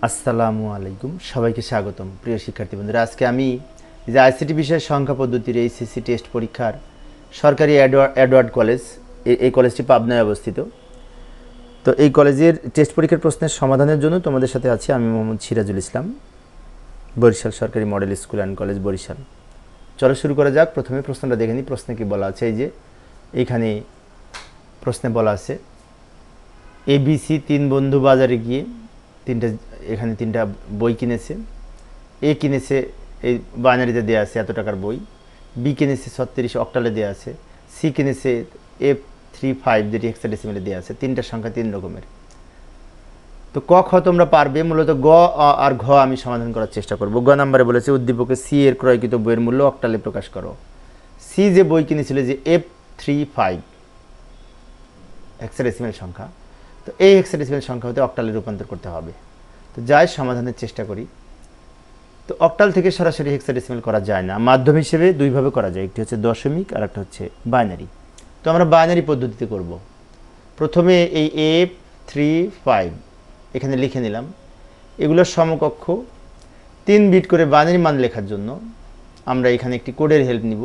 আসসালামু আলাইকুম, সবাইকে স্বাগতম। প্রিয় শিক্ষার্থী বন্ধুরা, আজকে আমি যে আইসিটি বিষয়ের সংখ্যা পদ্ধতির এইচএসসি টেস্ট পরীক্ষার সরকারি এডওয়ার্ড কলেজ, এই কলেজটি পাবনায় অবস্থিত। তো এই কলেজের টেস্ট পরীক্ষার প্রশ্নের সমাধানের জন্য তোমাদের সাথে আছি আমি মোহাম্মদ সিরাজুল ইসলাম, বরিশাল সরকারি model school and college, Barishal. চলো শুরু করা যাক। প্রথমে প্রশ্নটা দেখে নিই। প্রশ্নে কি বলা আছে, এই যে এইখানে প্রশ্নে বলা আছে ABC তিন বন্ধু বাজারে গিয়ে তিনটা বই কিনেছে। এ কিনেছে, এই বাইনারিতে দেওয়া আছে এত টাকার বই। বি কিনেছে 36 অক্টালে দেওয়া আছে। সি কিনেছে F35 যেটি হেক্সাডেসিমেলে দেওয়া আছে। তিনটার সংখ্যা তিন রকমের। তো ক খ তোমরা পারবে, মূলত গ আর ঘ আমি সমাধান করার চেষ্টা করব। গ নাম্বারে বলেছে উদ্দীপকে সি এর ক্রয়কৃত বইয়ের মূল্য অক্টালে প্রকাশ করো। সি যে বই কিনেছিল যে F35 হেক্সাডেসিমেল সংখ্যা, তো এই হেক্সাডেসিমেল সংখ্যা হতে অক্টালে রূপান্তর করতে হবে। তো যাই সমাধানের চেষ্টা করি। তো অক্টাল থেকে সরাসরি হেক্সাডেসিমেল করা যায় না, মাধ্যম হিসেবে দুইভাবে করা যায়, একটি হচ্ছে দশমিক আর একটা হচ্ছে বাইনারি। তো আমরা বাইনারি পদ্ধতিতে করব। প্রথমে এই F35 এখানে লিখে নিলাম। এগুলোর সমকক্ষ 3 বিট করে বাইনারি মান লেখার জন্য আমরা এখানে একটি কোডের হেল্প নিব।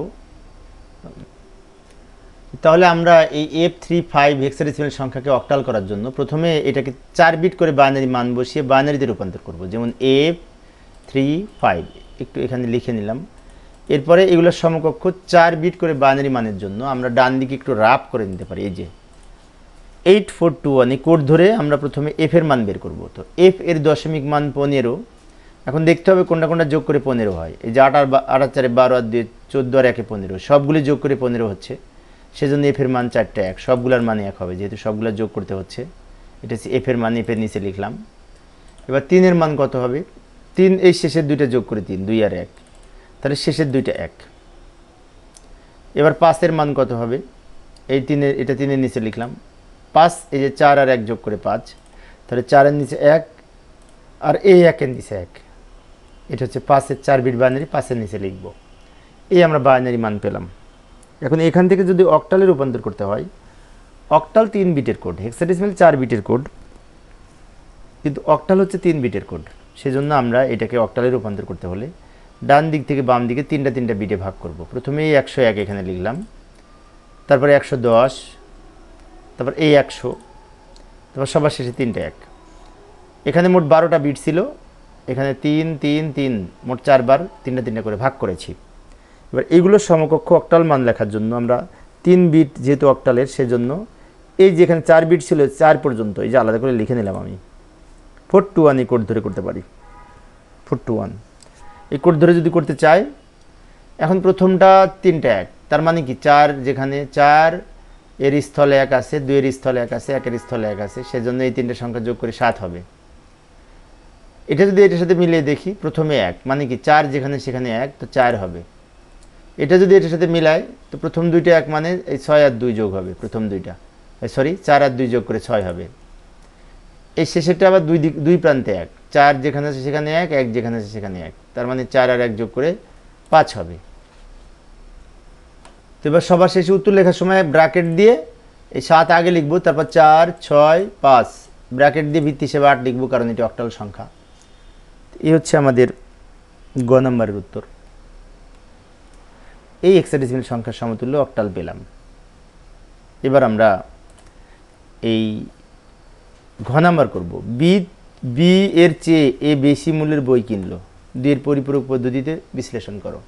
তাহলে আমরা এই F35 হেক্সাডেসিমেল সংখ্যাকে অক্টাল করার জন্য প্রথমে এটাকে 4 বিট করে বাইনারি মান বসিয়ে বাইনারিতে রূপান্তর করব। যেমন F35 একটু এখানে লিখে নিলাম। এরপরে এগুলোর সমকক্ষ 4 বিট করে বাইনারি মানের জন্য আমরা ডান দিকে একটু রাফ করে নিতে পারি। এই যে 8421 এই কোড ধরে আমরা প্রথমে F এর মান বের করব। তো F এর দশমিক মান 15। এখন দেখতে হবে কোনটা কোনটা যোগ করে 15 হয়। এই যে 8 আর 4 12 আর 2 14 আর 1 15, সবগুলি যোগ করে 15 হচ্ছে। সেজন্য F এর মান 4টা 1, সবগুলোর মানে 1 হবে, যেহেতু সবগুলো যোগ করতে হচ্ছে। এটা হচ্ছে F এর মান, F এর নিচে লিখলাম। এবার 3 এর মান কত হবে? 3 এই শেষের দুইটা যোগ করে 3, 2 আর 1, তাহলে শেষের দুইটা 1। এবার 5 এর মান কত হবে? এই 3 এটা 3 এর নিচে লিখলাম। 5 এই যে 4 আর 1 যোগ করে 5, তাহলে 4 এর নিচে 1 আর এই 1 এর নিচে 1। এটা হচ্ছে 5 এর 4 বিট বাইনারি, 5 এর নিচে লিখব। এই আমরা বাইনারি মান পেলাম। এখন এখান থেকে যদি অক্টালে রূপান্তর করতে হয়, অক্টাল 3 বিটের কোড, হেক্সাডেসিমেল 4 বিটের কোড, কিন্তু অক্টাল হচ্ছে 3 বিটের কোড। সেজন্য আমরা এটাকে অক্টালে রূপান্তর করতে হলে ডান দিক থেকে বাম দিকে তিনটা বিটে ভাগ করব। প্রথমে এই 101 এখানে লিখলাম, তারপরে 110, তারপর এই 100, তারপর সবার শেষে 3টা 1। এখানে মোট 12টা বিট ছিল, এখানে 3 3 3 মোট 4 বার তিনটা করে ভাগ করেছি। এবার এইগুলোর সমকক্ষ অক্টাল মান লেখার জন্য আমরা 3 বিট যেহেতু অক্টালের, সেজন্য এই যেখানে 4 বিট ছিল 4 পর্যন্ত এই যে আলাদা করে লিখে নিলাম আমি। 421 এই কোড ধরে করতে পারি। 421 এই কোড ধরে যদি করতে চাই, এখন প্রথমটা 3টা 1, তার মানে কি 4 যেখানে 4 এর স্থলে 1 আছে, 2 এর স্থলে 1 আছে, 1 এর স্থলে 1 আছে, সেজন্য এই 3টে সংখ্যা যোগ করে 7 হবে। এটা যদি এটার সাথে মিলিয়ে দেখি, প্রথমে 1 মানে কি 4 যেখানে সেখানে 1, তো 4 হবে। এটা যদি এটার সাথে মিলাই, তো প্রথম দুইটা 1 মানে এই 6 আর 2 যোগ হবে, প্রথম দুইটা, সরি 4 আর 2 যোগ করে 6 হবে। এই শেষেরটা আবার দুই প্রান্তে 1, 4 যেখানে আছে সেখানে 1, 1 যেখানে আছে সেখানে 1, তার মানে 4 আর 1 যোগ করে 5 হবে। তো এবার সবার শেষে উত্তর লেখার সময় ব্র্যাকেট দিয়ে এই 7 আগে লিখবো, তারপর 4 6 5 ব্র্যাকেট দিয়ে ভিত্তি হিসেবে 8 লিখবো, কারণ এটি অক্টাল সংখ্যা। এই হচ্ছে আমাদের গ নম্বরের উত্তর। এই হেক্সাডেসিমেল সংখ্যার সমতুল্য অক্টাল পেলাম। এবার আমরা এই ঘ নাম্বার করব। বি এর চেয়ে এ বেশি মূল্যের বই কিনলো, 2 এর পরিপূরক পদ্ধতিতে বিশ্লেষণ করো।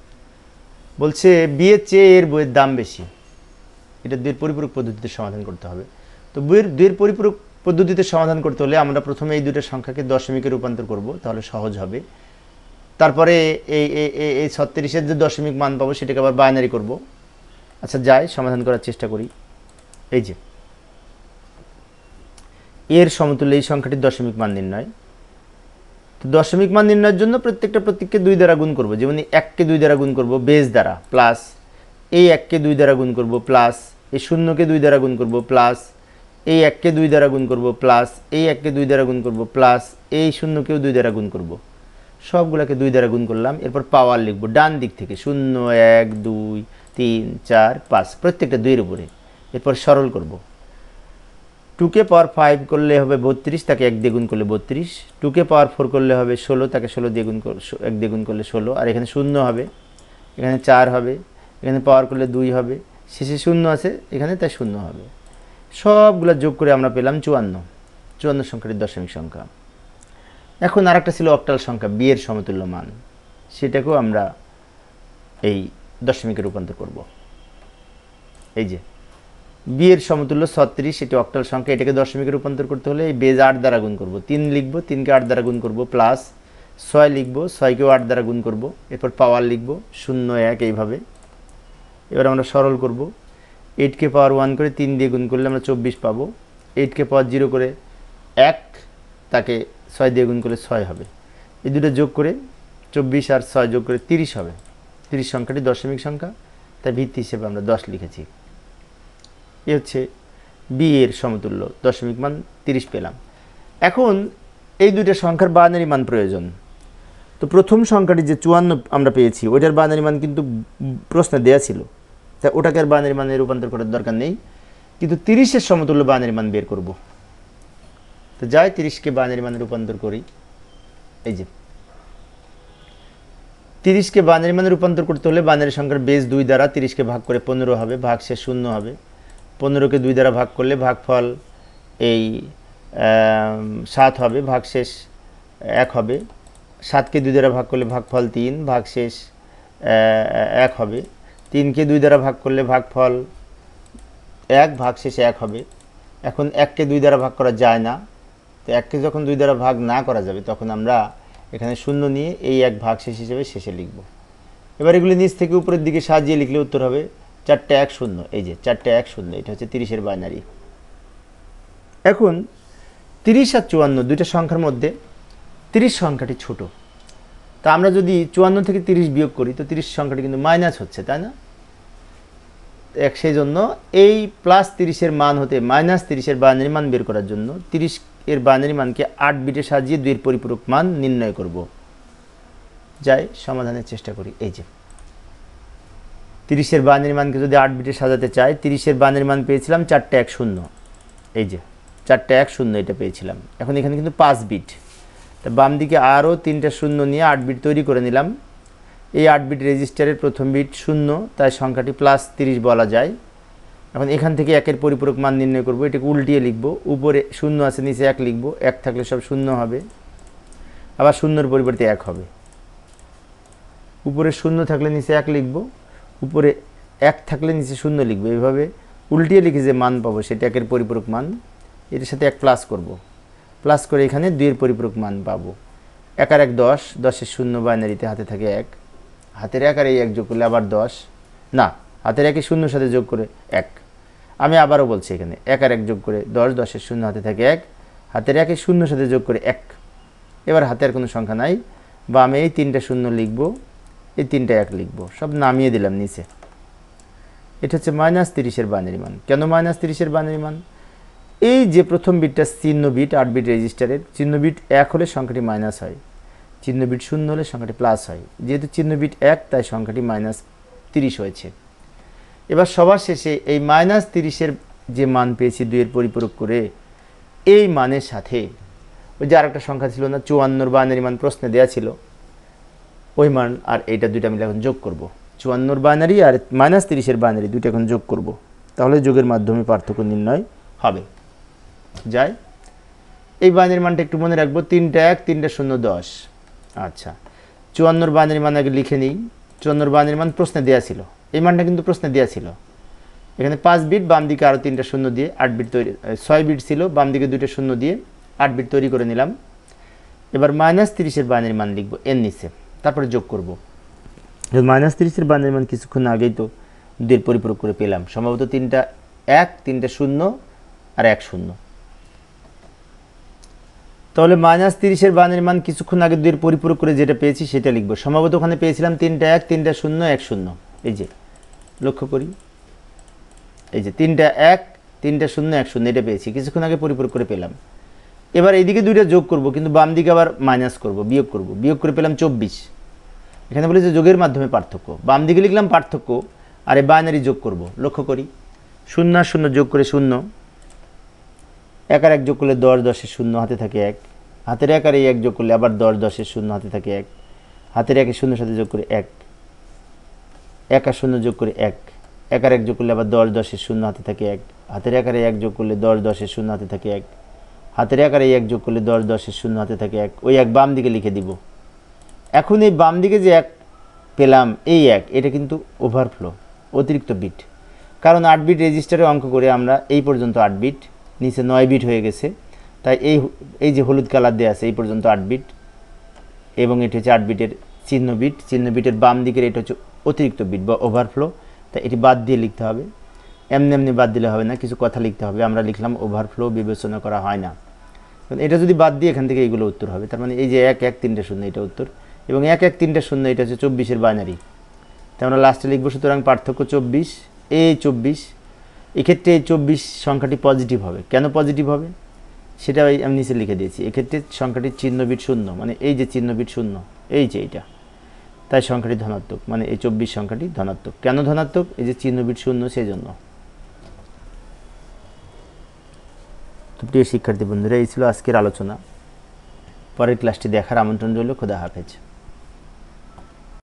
বলছে বি এর চেয়ে এর বইয়ের দাম বেশি, এটা 2 এর পরিপূরক পদ্ধতিতে সমাধান করতে হবে। তো 2 এর পরিপূরক পদ্ধতিতে সমাধান করতে হলে আমরা প্রথমে এই দুটো সংখ্যাকে দশমিকে রূপান্তর করব, তাহলে সহজ হবে। তারপরে এই 36-এর যে দশমিক মান পাবো সেটাকে আবার বাইনারি করব। আচ্ছা যাই সমাধান করার চেষ্টা করি। এই যে এর সমতুল্য এই সংখ্যাটির দশমিক মান নির্ণয়। তো দশমিক মান নির্ণয়ের জন্য প্রত্যেককে 2 দ্বারা গুণ করব। যেমন 1কে 2 দ্বারা গুণ করব বেস দ্বারা, প্লাস এই 1কে 2 দ্বারা গুণ করব, প্লাস এই 0কে 2 দ্বারা গুণ করব, প্লাস এই 1কে 2 দ্বারা গুণ করব, প্লাস এই 1কে 2 দ্বারা গুণ করব, প্লাস এই 0কেও 2 দ্বারা গুণ করব। সবগুলোকে 2 দ্বারা গুণ করলাম। এরপর পাওয়ার লিখব ডান দিক থেকে, 0 1 2 3 4 5 প্রত্যেকটা 2 এর উপরে। এরপর সরল করব। 2 কে পাওয়ার 5 করলে হবে 32, তাকে 1 দিয়ে গুণ করলে 32। 2 কে পাওয়ার 4 করলে হবে 16, তাকে 16 দিয়ে গুণ 1 দিয়ে গুণ করলে 16। আর এখানে 0 হবে, এখানে 4 হবে, এখানে পাওয়ার করলে 2 হবে, শেষে 0 আছে এখানে, তাই 0 হবে। সবগুলো যোগ করে আমরা পেলাম 54। 54 সংখ্যাটি দশমিক সংখ্যা। এখন আরেকটা ছিল অক্টাল সংখ্যা বি এর সমতুল্য মান, সেটাকেও আমরা এই দশমিকে রূপান্তর করব। এই যে বি এর সমতুল্য 36, এটি অক্টাল সংখ্যা, এটাকে দশমিকে রূপান্তর করতে হলে এই বেজ 8 দ্বারা গুণ করব। 3 লিখব, 3কে 8 দ্বারা গুণ করব, প্লাস 6 লিখব, 6কেও 8 দ্বারা গুণ করব, এরপর পাওয়ার লিখব 0 1 এইভাবে। এবার আমরা সরল করব। 8কে পাওয়ার 1 করে 3 দিয়ে গুণ করলে আমরা 24 পাবো। 8কে পাওয়ার 0 করে 1, তাকে 6 দিয়ে গুণ করলে 6 হবে। এই দুটো যোগ করে 24 আর 6 যোগ করে 30 হবে। 30 সংখ্যাটি দশমিক সংখ্যা, তাই ভিত্তি হিসেবে আমরা 10 লিখেছি। এ হচ্ছে বি এর সমতুল্য দশমিক মান 30 পেলাম। এখন এই দুইটা সংখ্যার বাইনারি মান প্রয়োজন। তো প্রথম সংখ্যাটি যে 54 আমরা পেয়েছি, ওইটার বাইনারি মান কিন্তু প্রশ্নে দেওয়া ছিল, তাই ওটাকে আর বাইনারি মানে রূপান্তর করার দরকার নেই, কিন্তু 30-এর সমতুল্য বাইনারি মান বের করব। তো যাই 30কে বাইনারি মানে রূপান্তর করি। এই যে 30কে বাইনারি মানে রূপান্তর করতে হলে বাইনারি সংখ্যার বেস 2 দ্বারা 30কে ভাগ করে 15 হবে, ভাগশেষ 0 হবে। 15কে 2 দ্বারা ভাগ করলে ভাগফল এই 7 হবে, ভাগশেষ 1 হবে। 7কে 2 দ্বারা ভাগ করলে ভাগফল 3, ভাগশেষ 1 হবে। 3কে 2 দ্বারা ভাগ করলে ভাগফল 1, ভাগশেষ 1 হবে। এখন 1কে 2 দ্বারা ভাগ করা যায় না, তো 1কে যখন 2 দ্বারা ভাগ না করা যাবে তখন আমরা এখানে 0 নিয়ে এই 1 ভাগশেষ হিসেবে শেষে লিখব। এবার এগুলি নিচ থেকে উপরের দিকে সাজিয়ে লিখলে উত্তর হবে 4টে 1 0। এই যে 4টে 1 0, এটা হচ্ছে 30-এর বাইনারি। এখন 30 আর 54 দুইটা সংখ্যার মধ্যে 30 সংখ্যাটি ছোট, তা আমরা যদি 54 থেকে 30 বিয়োগ করি তো 30 সংখ্যাটি কিন্তু মাইনাস হচ্ছে, তাই না? সেই জন্য এই প্লাস 30-এর মান হতে মাইনাস 30-এর বাইনারি মান বের করার জন্য 30-এর বাইনারি মানকে 8 বিটে সাজিয়ে 2-এর পরিপূরক মান নির্ণয় করব। যাই সমাধানের চেষ্টা করি। এই যে 30-এর বাইনারি মানকে যদি 8 বিটে সাজাতে চাই, 30-এর বাইনারি মান পেয়েছিলাম 4টে 1 0। এই যে 4টে 1 0 এটা পেয়েছিলাম। এখন এখানে কিন্তু 5 বিট, তা বাম দিকে আরও 3টা 0 নিয়ে 8 বিট তৈরি করে নিলাম। এই 8 বিট রেজিস্টারের প্রথম বিট 0, তাই সংখ্যাটি প্লাস 30 বলা যায়। এখন এখান থেকে 1-এর পরিপূরক মান নির্ণয় করব। এটাকে উল্টিয়ে লিখব, উপরে 0 আছে নিচে 1 লিখব, 1 থাকলে সব 0 হবে, আবার 0-এর পরিবর্তে 1 হবে। উপরে 0 থাকলে নিচে 1 লিখব, উপরে 1 থাকলে নিচে 0 লিখব। এইভাবে উল্টিয়ে লিখে যে মান পাবো সেটা 1-এর পরিপূরক মান, এটার সাথে 1 প্লাস করব, প্লাস করে এখানে 2-এর পরিপূরক মান পাবো। 1 আর 1 10, 10-এর 0 বাইনারিতে হাতে থাকে 1, হাতের 1 আর এই 1 যোগ করলে আবার 10, না হাতের 1-এ 0-এর সাথে যোগ করে 1। আমি আবারও বলছি, এখানে 1 আর 1 যোগ করে 10, 10-এর 0 হাতে থাকে 1, হাতের 1-এ 0-এর সাথে যোগ করে 1। এবার হাতে আর কোনো সংখ্যা নাই, বা আমি এই 3টা 0 লিখব, এই 3টা 1 লিখব, সব নামিয়ে দিলাম নিচে। এটা হচ্ছে মাইনাস 30-এর বাইনারি মান। কেন মাইনাস 30-এর বাইনারি মান? এই যে প্রথম বিটটা চিহ্ন বিট 8 বিট রেজিস্টারের, চিহ্ন বিট 1 হলে সংখ্যাটি মাইনাস হয়, চিহ্ন বিট 0 হলে সংখ্যাটি প্লাস হয়। যেহেতু চিহ্ন বিট 1 তাই সংখ্যাটি মাইনাস 30 হয়েছে। এবার সবার শেষে এই মাইনাস 30-এর যে মান পেয়েছি 2-এর পরিপূরক করে, এই মানের সাথে ওই যে আরেকটা সংখ্যা ছিল না 54-এর বাইনারি মান প্রশ্নে দেওয়া ছিল, ওই মান আর এইটা দুইটা মিলে এখন যোগ করব। 54-এর বাইনারি আর মাইনাস 30-এর বাইনারি দুইটা এখন যোগ করব, তাহলে যোগের মাধ্যমে পার্থক্য নির্ণয় হবে। যাই এই বাইনারি মানটা একটু মনে রাখবো, 3টা 1, 3টা 0 10। আচ্ছা 54-এর বাইনারি মান আগে লিখে নিই। 54-এর বাইনারি মান প্রশ্নে দেওয়া ছিল, এই মানটা কিন্তু প্রশ্নে দেওয়া ছিল। এখানে 5 বিট, বাম দিকে আরও 3টা 0 দিয়ে 8 বিট তৈরি, 6 বিট ছিল, বাম দিকে 2টা 0 দিয়ে 8 বিট তৈরি করে নিলাম। এবার মাইনাস 30-এর বাইনারি মান লিখব এর নিচে, তারপরে যোগ করব। মাইনাস 30-এর বাইনারি মান কিছুক্ষণ আগেই তো 2-এর পরিপূরক করে পেলাম, সম্ভবত 3টা 1, 3টা 0 আর 1 0। তাহলে মাইনাস 30-এর বাইনারি মান কিছুক্ষণ আগে 2-এর পরিপূরক করে যেটা পেয়েছি সেটা লিখব। সম্ভবত ওখানে পেয়েছিলাম 3টা 1, 3টা 0, 1 0। এই যে লক্ষ্য করি, এই যে 3টা 1, 3টা 0, 1 0 এটা পেয়েছি, কিছুক্ষণ আগে পরিপূরক করে পেলাম। এবার এইদিকে 2টা যোগ করব, কিন্তু বাম দিকে আবার মাইনাস করব, বিয়োগ করব, বিয়োগ করে পেলাম 24। এখানে বলে যে যোগের মাধ্যমে পার্থক্য, বাম দিকে লিখলাম পার্থক্য আর এই বাইনারি যোগ করব। লক্ষ্য করি 0 আর 0 যোগ করে 0, 1 আর 1 যোগ করলে 10, 10-এর 0 হাতে থাকে 1, হাতের 1 আর এই 1 যোগ করলে আবার 10, 10-এর 0 হাতে থাকে 1, হাতের 1 এর 0 সাথে যোগ করে 1, 1 আর 0 যোগ করে 1, 1 আর 1 যোগ করলে আবার 10, 10-এর 0 হাতে থাকে 1, হাতের 1 আর এই 1 যোগ করলে 10, 10-এর 0 হাতে থাকে 1, হাতের 1 আর এই 1 যোগ করলে 10, 10-এর 0 হাতে থাকে 1, ওই 1 বাম দিকে লিখে দিব। এখন এই বাম দিকে যে 1 পেলাম, এই 1 এটা কিন্তু ওভারফ্লো, অতিরিক্ত বিট, কারণ 8 বিট রেজিস্টারে অঙ্ক করে আমরা এই পর্যন্ত 8 বিট, নিচে 9 বিট হয়ে গেছে, তাই এই যে হলুদ কালার দেওয়া আছে এই পর্যন্ত 8 বিট, এবং এটি হচ্ছে 8 বিটের চিহ্ন বিটের বাম দিকের এটা হচ্ছে অতিরিক্ত বিট বা ওভারফ্লো, তাই এটি বাদ দিয়ে লিখতে হবে। এমনি বাদ দিলে হবে না, কিছু কথা লিখতে হবে। আমরা লিখলাম ওভারফ্লো বিবেচনা করা হয় না, এটা যদি বাদ দিয়ে এখান থেকে এইগুলো উত্তর হবে। তার মানে এই যে 1, 1, 3টে শূন্য এটা উত্তর, এবং 1, 1, 3টে শূন্য এটা হচ্ছে 24-এর বাইনারি। তাই আমরা লাস্টে লিখবো সুতরাং পার্থক্য 24, এই 24। এক্ষেত্রে এই 24 সংখ্যাটি পজিটিভ হবে। কেন পজিটিভ হবে সেটা আমি নিচে লিখে দিয়েছি। এক্ষেত্রে সংখ্যাটির চিহ্ন বিট শূন্য, মানে এই যে চিহ্ন বিট শূন্য, এই যে এইটা, তাই সংখ্যাটি ধনাত্মক, মানে এই 24 সংখ্যাটি ধনাত্মক। কেন ধনাত্মক? এই যে চিহ্ন বিট শূন্য, সেই জন্য। তো প্রিয় শিক্ষার্থী বন্ধুরা, এই ছিল আজকের আলোচনা। পরের ক্লাসটি দেখার আমন্ত্রণ রইল। খোদা হাফেজ।